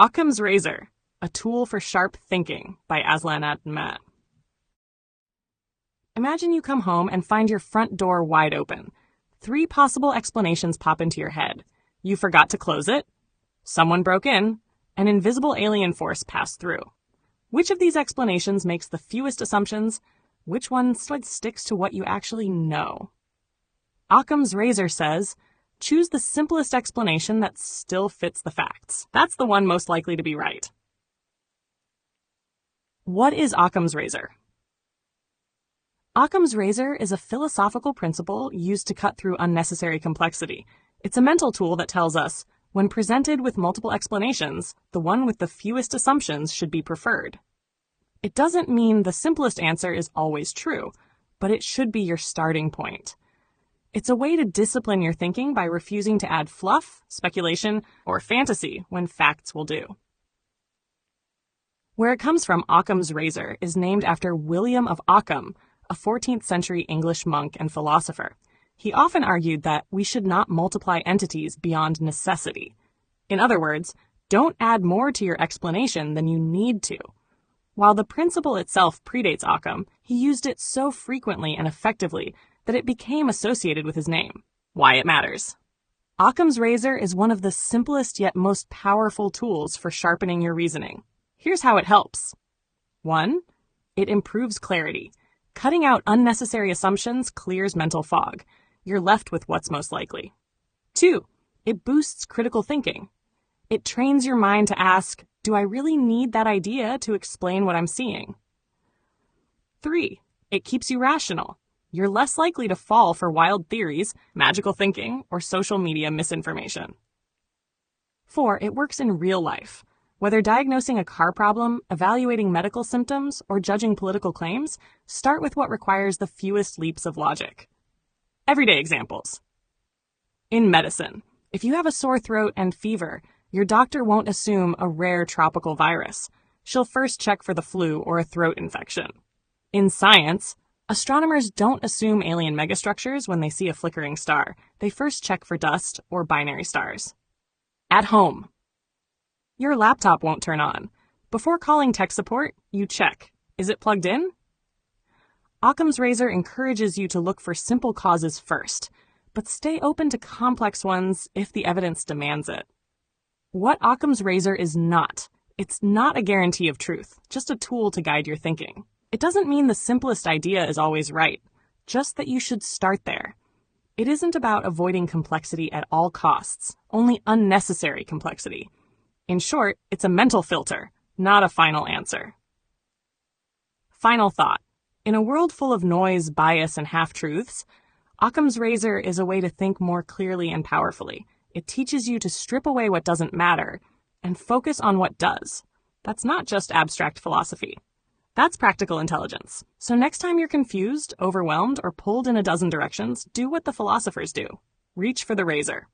Occam's razor, a tool for sharp thinking by AZLAN ADNAN. Imagine you come home and find your front door wide open. 3 possible explanations pop into your head. You forgot to close it, someone broke in, an invisible alien force passed through. Which of these explanations makes the fewest assumptions? Which one sticks to what you actually know? Occam's razor says, choose the simplest explanation that still fits the facts. That's the one most likely to be right. What is Occam's razor? Occam's razor is a philosophical principle used to cut through unnecessary complexity. It's a mental tool that tells us, when presented with multiple explanations, the one with the fewest assumptions should be preferred. It doesn't mean the simplest answer is always true, but it should be your starting point. It's a way to discipline your thinking by refusing to add fluff, speculation, or fantasy when facts will do. Where it comes from, Occam's razor is named after William of Occam, a 14th century English monk and philosopher. He often argued that we should not multiply entities beyond necessity. In other words, don't add more to your explanation than you need to. While the principle itself predates Occam, he used it so frequently and effectively that it became associated with his name. Why it matters. Occam's razor is one of the simplest yet most powerful tools for sharpening your reasoning. Here's how it helps. 1. It improves clarity. Cutting out unnecessary assumptions clears mental fog. You're left with what's most likely. 2. It boosts critical thinking. It trains your mind to ask, do I really need that idea to explain what I'm seeing? 3. It keeps you rational. You're less likely to fall for wild theories, magical thinking, or social media misinformation. 4. It works in real life. Whether diagnosing a car problem, evaluating medical symptoms, or judging political claims, start with what requires the fewest leaps of logic. Everyday examples. In medicine, if you have a sore throat and fever, your doctor won't assume a rare tropical virus. She'll first check for the flu or a throat infection. In science, astronomers don't assume alien megastructures when they see a flickering star. They first check for dust or binary stars. At home, your laptop won't turn on. Before calling tech support, you check. Is it plugged in? Occam's razor encourages you to look for simple causes first, but stay open to complex ones if the evidence demands it. What Occam's razor is not, it's not a guarantee of truth, just a tool to guide your thinking. It doesn't mean the simplest idea is always right, just that you should start there. It isn't about avoiding complexity at all costs, only unnecessary complexity. In short, it's a mental filter, not a final answer. Final thought. In a world full of noise, bias, and half-truths, Occam's razor is a way to think more clearly and powerfully. It teaches you to strip away what doesn't matter and focus on what does. That's not just abstract philosophy. That's practical intelligence. So next time you're confused, overwhelmed, or pulled in a dozen directions, do what the philosophers do. Reach for the razor.